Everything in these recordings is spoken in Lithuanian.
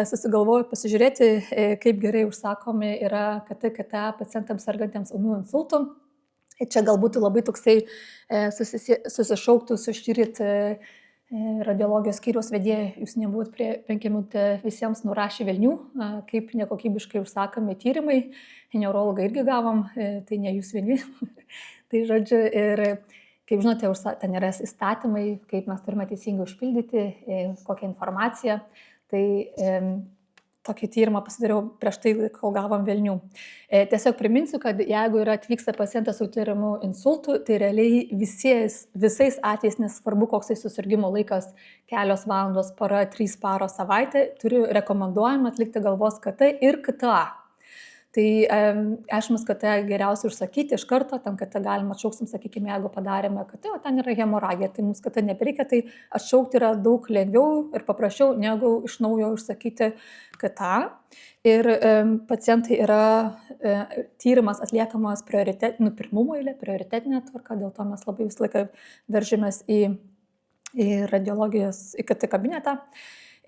Susigalvoju pasižiūrėti, kaip gerai užsakomi yra KT pacientams sergantiems ūmiu insultu. Ir čia galbūt labai toksai susišauktų su šįryt radiologijos skyriaus vedėja, jūs nebuvot prie 5 minutę visiems nurašė velnių, kaip nekokybiškai užsakomi tyrimai, neurologai irgi gavom, tai ne jūs vieni. Tai žodžiu, ir kaip žinote, ten yra įstatymai, kaip mes turime teisingai užpildyti, kokią informaciją. Tai tokį tyrimą pasidariau prieš tai, kol gavom velnių. Tiesiog priminsiu, kad jeigu atvyksta pacientas su įtariamu insultu, tai realiai visais atvejais, nesvarbu koks tai susirgimo laikas, kelios valandos, para, 3 paros savaitė, rekomenduojama atlikti galvos KT ir KTA. Tai aiškiai KT geriausia užsakyti iš karto, ten KT galima atšauksim, sakykime, jeigu padarėme KT, o ten yra hemoragija, tai mums KT nebereikia, tai atšaukti yra daug lengviau ir paprasčiau, negu iš naujo užsakyti KT. Ir pacientai yra tyrimas atliekamas pirmumo eilė, prioritetinė tvarka, dėl to mes labai visą laiką veržėmės į radiologijos, į KT kabinetą.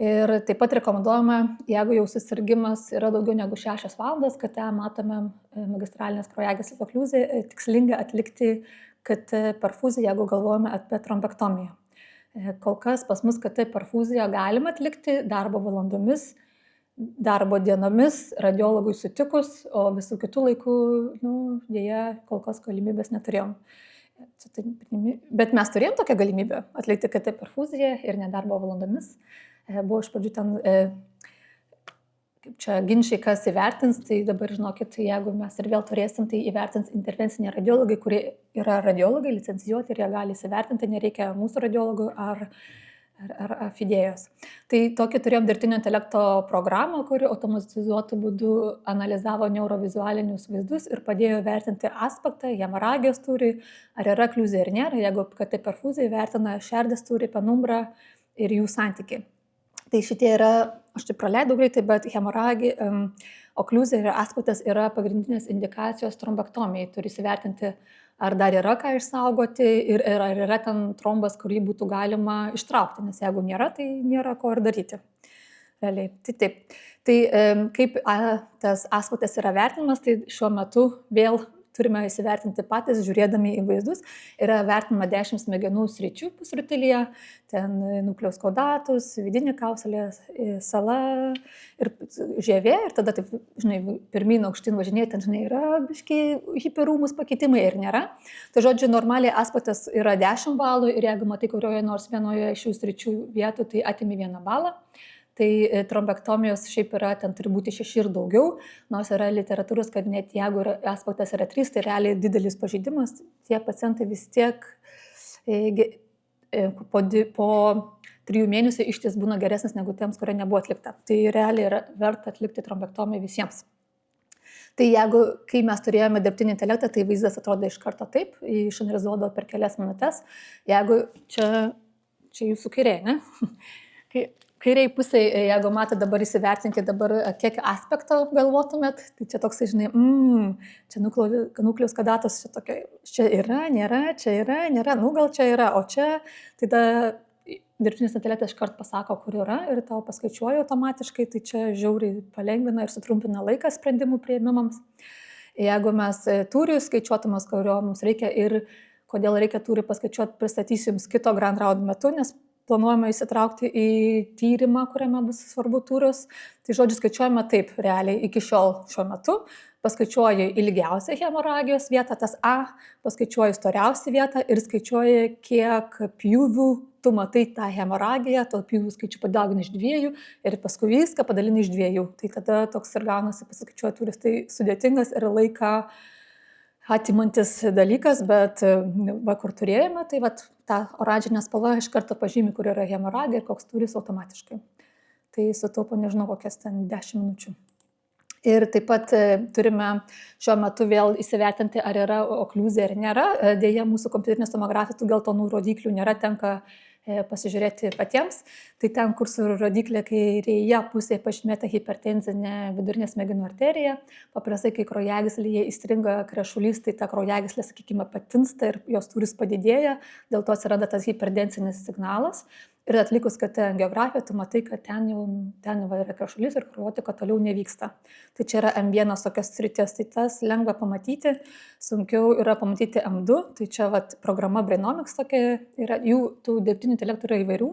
Ir taip pat rekomenduojama, jeigu jau susirgimas yra daugiau negu 6 valandas, KT matome magistralinės kraujagyslės okliuziją, tikslinga atlikti KT perfuziją, jeigu galvojame apie trombektomiją. Kol kas pas mus KT perfuziją galima atlikti darbo valandomis, darbo dienomis, radiologui sutikus, o visų kitų laikų, dėja, kol kas galimybės neturėjom. Bet mes turėjom tokią galimybę atlikti KT perfuziją ir nedarbo valandomis. Buvo iš pradžių ten, kaip čia ginčiai, kas įvertins, tai dabar žinokit, jeigu mes ir vėl turėsim, tai įvertins intervenciniai radiologai, kurie yra radiologai, licencijuoti ir jie gali įsivertinti, nereikia mūsų radiologų ar fidėjos. Tai tokį turėjom dirbtinio intelekto programą, kuri automatizuotų būdu analizavo neurovizualinius vaizdus ir padėjo vertinti aspektą, hemoragijos tūrį, ar yra okliuzija ar nėra, jeigu KT perfuzija vertina šerdės tūrį, penumbrą ir jų santykį. Tai šitie yra, aš tai praleidau greitai, bet hemoragija, okliuzija ir aspektas yra pagrindinės indikacijos trombektomijai. Turi įsivertinti, ar dar yra ką išsaugoti ir ar yra ten trombas, kurį būtų galima ištraukti, nes jeigu nėra, tai nėra ko ir daryti. Realiai. Tai taip. Tai kaip tas aspektas yra vertinimas, tai šiuo metu vėl turime įsivertinti patys, žiūrėdami į vaizdus. Yra vertinama 10 smegenų sričių pusrutulyje, ten nucleus caudatus, vidinė kausalė, sala ir žievė. Ir tada taip, pirmyn aukštyn važinėje, ten, yra biškiai hiperūmus pakitimai ir nėra. Tai žodžiu, normaliai aspektas yra 10 balų ir jeigu matai kurioje nors vienoje iš šių sričių vietų, tai atimi 1 balą. Tai trombektomijos šiaip yra, ten turi būti 6 ir daugiau, nors yra literatūros, kad net jeigu aspektas yra 3, tai realiai didelis pažeidimas, tie pacientai vis tiek po 3 mėnesių išties būna geresnis negu tiems, kurie nebuvo atlikta. Tai realiai yra verta atlikti trombektomiją visiems. Tai jeigu, kai mes turėjome dirbtinį intelektą, tai vaizdas atrodo iš karto taip, išanalizuodavo per kelias minutes. Jeigu čia jūsų kairė, ne? Kairiai pusėje, jeigu matą dabar įsivertinti dabar, kiek aspekto galvotumėt, tai čia toksai, čia nucleus caudatus, čia yra, nėra, čia yra, nėra, gal čia yra, o čia, tai tada dirbtinis intelektas iškart pasako, kur yra ir tau paskaičiuoja automatiškai, tai čia žiauriai palengvina ir sutrumpina laiką sprendimų priėmimams. Jeigu mes turi skaičiuotumas, kurio mums reikia ir kodėl reikia turi paskaičiuoti, pristatysiu jums kito Grand Round metu, nes planuojame įsitraukti į tyrimą, kuriame bus svarbu tūrius. Tai žodžiu, skaičiuojame taip realiai iki šiuo metu. Paskaičiuoju ilgiausią hemoragijos vietą, tas A, paskaičiuoju storiausią vietą ir skaičiuoju, kiek pjūvių tu matai tą hemoragiją, to pjūvių skaičių padaugini iš 2 ir paskui viską padalini iš 2. Tai tada toks ir gaunasi paskaičiuoju tūris. Tai sudėtingas ir laiką atimantis dalykas, bet kur turėjome, tai tą oranžinę spalvą iš karto pažymi, kur yra hemoragija ir koks tūris automatiškai. Tai sutaupo, nežinau, kokias ten 10 minučių. Ir taip pat turime šiuo metu vėl įsivertinti, ar yra okliuzija ar nėra. Deja, mūsų kompiuterinės tomografijos tų geltonų rodiklių nėra, tenka pasižiūrėti patiems. Tai ten, kur su rodiklė kairėje pusėje pažymėta hipertenzinė vidurinė smegenų arterija, paprastai, kai kraujagyslėje įstringa krešulys, tai ta kraujagyslė, sakykime, patinsta ir jos tūris padidėja, dėl to atsiranda tas hipertensinis signalas. Ir atlikus KT angiografiją, tu matai, kad ten yra krešulys ir kraujotaka toliau nevyksta. Tai čia yra M1 tokios srities, tai tas lengva pamatyti, sunkiau yra pamatyti M2, tai čia programa Brainomics tokia yra, jų tų dirbtinių intelektų yra įvairių.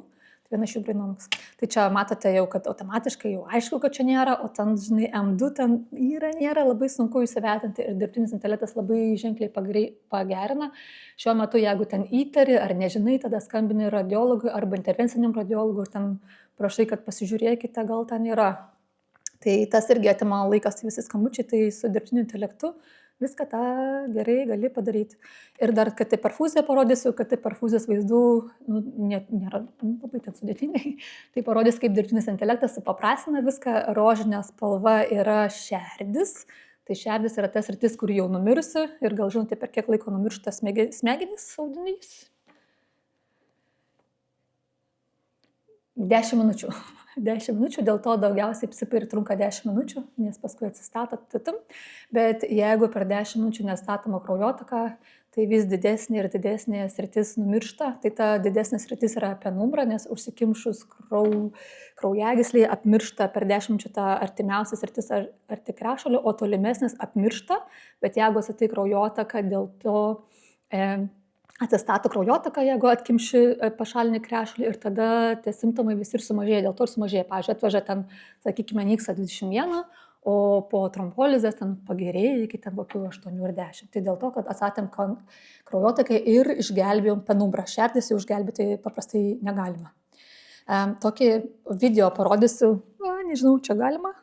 Viena iš jų Brainomics. Tai čia matote jau, kad automatiškai jau aišku, kad čia nėra, o ten, žinai, M2 ten nėra labai sunku įsivertinti ir dirbtinis intelektas labai ženkliai pagerina. Šiuo metu, jeigu ten įtari ar nežinai, tada skambini radiologui arba intervenciniam radiologui ir ten prašai, kad pasižiūrėkite, gal ten yra. Tai tas irgi atima laikas, visi skambučiai, tai su dirbtiniu intelektu viską tą gerai gali padaryti. Ir dar, kad tai perfuzija parodysiu, kad tai perfuzijos vaizdų nėra labai ten sudėtingai. Tai parodys, kaip dirbtinis intelektas supaprastina viską. Rožinė spalva yra šerdis. Tai šerdis yra tas sritis, kur jau numirusi. Ir gal žinote, per kiek laiko numiršta smegenys audinys? 10 minučių. 10 minučių, dėl to daugiausiai psipai ir trunka 10 minučių, nes paskui atsistato tutum. Bet jeigu per 10 minučių nestatoma kraujotaka, tai vis didesnė ir didesnė sritis numiršta. Tai ta didesnė sritis yra penumbra, nes užsikimšus kraujagysliai apmiršta per 10 minučių ta artimiausia sritis arti krešulio, o tolimesnis apmiršta. Bet jeigu tai kraujotaka, dėl to atsistato kraujotaka, jeigu atkimši pašalinį krešulį ir tada tie simptomai visi ir sumažėja, dėl to ir sumažėja. Pavyzdžiui, atveža ten, sakykime, Nixa 21, o po trombolizės ten pagerėja iki ten kokių 8 ir 10. Tai dėl to, kad atstatėm kraujotakai ir išgelbėjom penumbrą. Šerdis jau išgelbėti paprastai negalima. Tokį video parodysiu, nežinau, čia galima?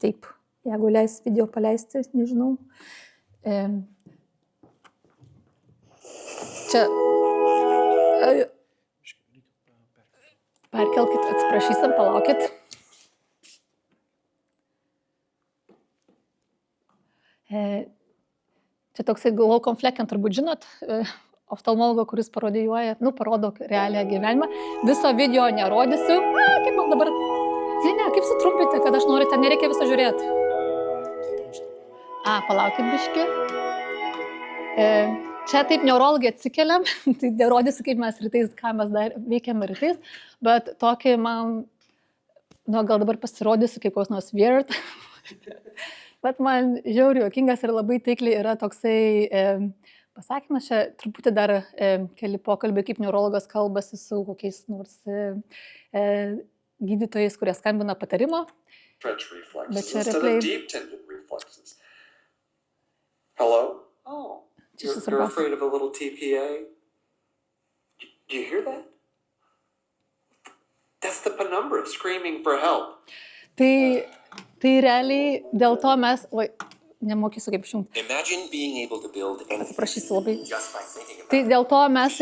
Taip, jeigu leis video paleisti, nežinau. Čia perkelkit, atsiprašysim, palaukit. Čia toksai Glaucom Flecken, turbūt žinot, oftalmologo, kuris parodo realią gyvenimą. Viso video nerodysiu. Kaip man dabar... Ne, kaip sutrumpinti, kad aš noriu, ten nereikia viso žiūrėti. Palaukit biškį. Čia taip neurologai atsikeliam, tai nerodysiu, kaip mes rytais, ką mes veikiam rytais, bet tokį man, gal dabar pasirodysiu kaip koks nors weird, bet man žiauriai juokingas ir labai taikliai yra toksai pasakymas, čia truputį dar keli pokalbiai, kaip neurologas kalbasi su kokiais nors gydytojais, kurie skambina patarimo. Bet čia replay. Hello? Oh. You're afraid of a little TPA? Do you hear that? That's the penumbra screaming for help. Tai realiai dėl to mes... nemokysiu kaip išjungti. Atsiprašysiu labai. Tai dėl to mes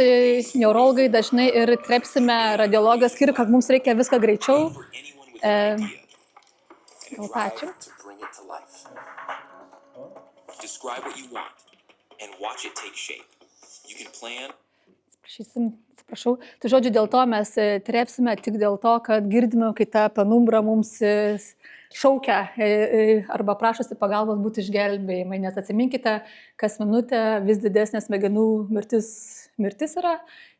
neurologai dažnai ir trepsime radiologijos skyrių, kad mums reikia viską greičiau. Ačiū. Describe what you want. And watch it take shape. You can plan. Atsiprašau. Tai žodžiu, dėl to mes trepsime tik dėl to, kad girdime, kai ta penumbra mums šaukia arba prašosi pagalbos būti išgelbėjimai. Nes atsiminkite, kas minutę vis didesnė smegenų mirtis yra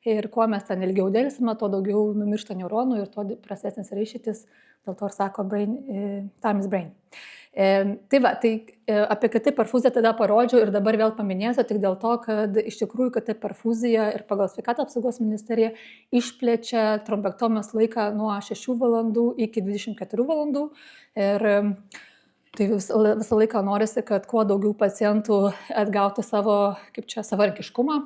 ir kuo mes ten ilgiau dėlsime, to daugiau numiršta neuronų ir to prastesnis yra išeitis. Dėl to ir sako time is brain. Tai apie KT perfuziją tada parodžiau ir dabar vėl paminėsiu tik dėl to, kad iš tikrųjų KT perfuzija ir pagal Sveikatos apsaugos ministeriją išplečia trombektomijos laiką nuo 6 valandų iki 24 valandų ir tai visą laiką norisi, kad kuo daugiau pacientų atgautų savo, savarankiškumą.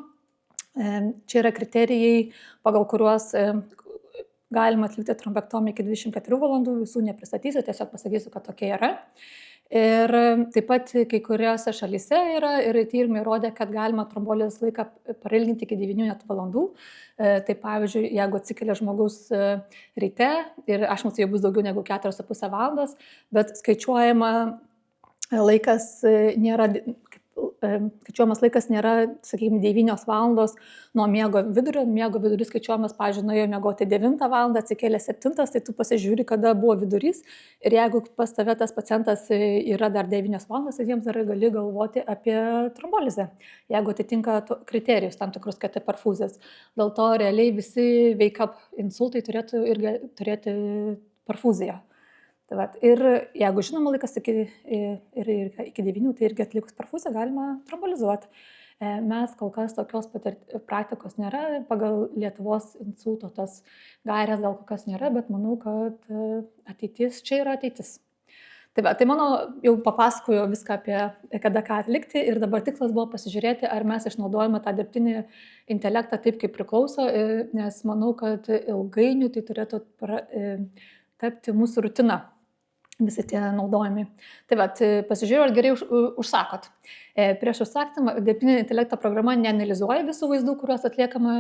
Čia yra kriterijai, pagal kuriuos galima atlikti trombektomiją iki 24 valandų, visų nepristatysiu, tiesiog pasakysiu, kad tokie yra. Ir taip pat kai kuriuose šalyse yra ir tyrimai rodė, kad galima trombolijos laiką pailginti iki 9 valandų. Tai pavyzdžiui, jeigu atsikelia žmogus ryte ir aš matau, jau bus daugiau negu 4,5 valandos, bet skaičiuojama laikas nėra skaičiuojamas laikas nėra, sakykime, 9 valandos nuo miego vidurio. Miego vidurys skaičiuojamas, pavyzdžiui, nuėjo miegoti 9 valandą, atsikėlė 7, tai tu pasižiūri, kada buvo vidurys. Ir jeigu pas tave tas pacientas yra dar 9 valandas, tai jiems dar gali galvoti apie trombolizę, jeigu atitinka kriterijus tam tikrus KT perfuzijas. Dėl to realiai visi wake-up insultai turėtų irgi turėti perfuziją. Tai vat, ir jeigu žinoma laikas iki 9, tai irgi atlikus perfuziją galima trombolizuoti. Mes kol kas tokios praktikos nėra, pagal Lietuvos insulto tos gairės gal kokios nėra, bet manau, kad ateitis, čia yra ateitis. Tai mano jau papasakojo viską apie kada ką atlikti ir dabar tikslas buvo pasižiūrėti, ar mes išnaudojame tą dirbtinį intelektą taip, kaip priklauso, nes manau, kad ilgainiui tai turėtų tapti mūsų rutina. Visi tie naudojami. Tai vat, pasižiūrėjau, ar gerai užsakot. Prieš užsakymą dirbtinio intelekto programa neanalizuoja visų vaizdų, kuriuos atliekama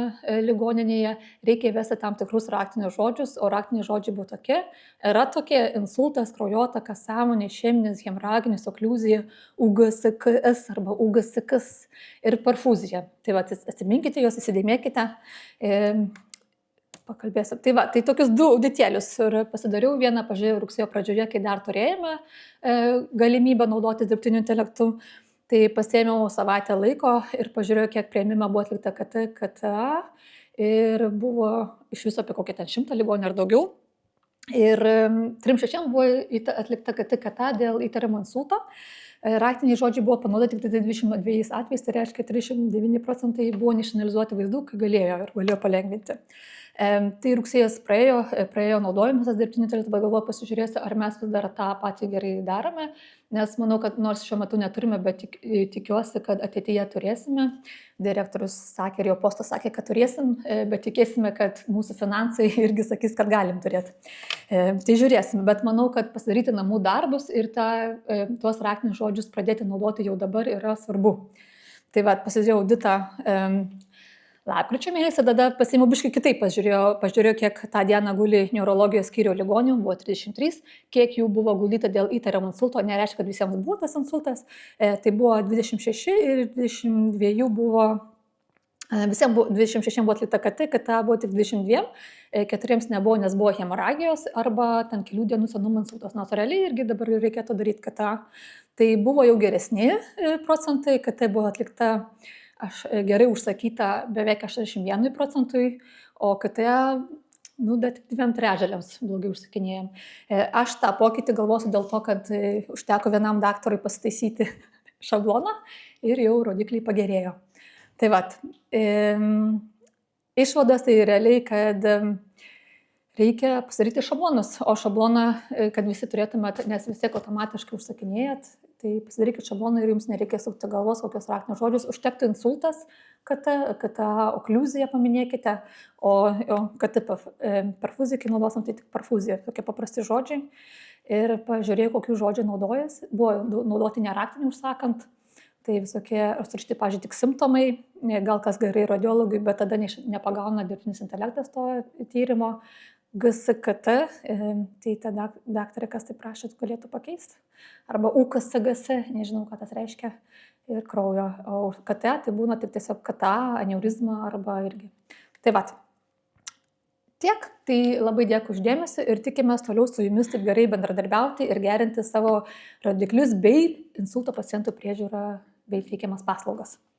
ligoninėje. Reikia įvesti tam tikrus raktinius žodžius, o raktiniai žodžiai buvo tokie. Yra tokie: insultas, kraujotaka, sąmonė, išeminis, hemoragijos, okliuzija, UGSKS arba UGSKS ir perfuzija. Tai vat, atsiminkite juos, įsidėmėkite. Pakalbėsiu. Tai tokius 2 auditėlius ir pasidariau. Vieną pažiūrėjau rugsėjo pradžioje, kai dar turėjome galimybę naudotis dirbtiniu intelektu. Tai pasiėmiau savaitę laiko ir pažiūrėjau, kiek priėmime buvo atlikta KT, KTA ir buvo iš viso apie kokią 100 ligonių ar daugiau. Ir 3-6 buvo atlikta KT, KTA dėl įtariamo insulto. Raktiniai žodžiai buvo panaudoti tik 22 atvejais, tai reiškia 39% buvo neišanalizuoti vaizdų, kai galėjo ir galėjo palengvinti. Tai rugsėjas praėjo naudojimas tas dirbtinio intelekto, galvoju pasižiūrėsiu, ar mes vis dar tą patį gerai darome, nes manau, kad nors šiuo metu neturime, bet tikiuosi, kad ateityje turėsime. Direktorius sakė ir jo postas sakė, kad turėsim, bet tikėsime, kad mūsų finansai irgi sakys, kad galim turėti. Tai žiūrėsime, bet manau, kad pasidaryti namų darbus ir tuos raktinius žodžius pradėti naudoti jau dabar yra svarbu. Tai va, pasižiūrėjau auditą lapkričio mėnesį, tada pasiėmiau biškai kitaip, pažiūrėjau, kiek tą dieną guli neurologijos skyrių ligonių, buvo 33, kiek jų buvo gulyta dėl įtariamo insulto, nereiškia, kad visiems buvo tas insultas, tai buvo 26 ir 22 buvo, visiems buvo 26 buvo atlikta KT, KTA buvo tik 22, 4 nebuvo, nes buvo hemoragijos arba ten kelių dienų senumo insultas, nors realiai irgi dabar reikėtų daryti KTA. Tai buvo jau geresni procentai, KT buvo atlikta gerai užsakyta beveik 81%, o KTA, bet 2/3 blogai užsakinėjom. Aš tą pokytį galvosiu dėl to, kad užteko vienam daktarui pasitaisyti šabloną ir jau rodikliai pagerėjo. Tai vat, išvados tai realiai, kad reikia pasidaryti šablonus, o šabloną, kad visi turėtumėt, nes vis tiek automatiškai užsakinėjat, tai pasidarykit šabloną ir jums nereikia sukti galvos, kokios raktinius žodžius. Užtektų insultas, kad okliuziją paminėkite, o kad perfuzija, kai naudosim, tai tik perfuzija, tokie paprasti žodžiai. Ir pažiūrėjau, kokių žodžių naudojasi. Buvo naudoti neraktinių užsakant, tai visokie, surašyti, pažiūrėjau, tik simptomai, gal kas gerai radiologui, bet tada nepagauna dirbtinis intelektas to tyrimo. GSKT, tai ta daktarė, kas tai prašyt, galėtų pakeisti. Arba UKSGS, nežinau, ką tas reiškia, ir kraujo. O KT tai būna tik tiesiog KTA, aneurizma arba irgi. Tai vat. Tiek, tai labai dėkui už dėmesį ir tikimės toliau su jumis taip gerai bendradarbiauti ir gerinti savo rodiklius bei insulto pacientų priežiūrą bei teikiamas paslaugas.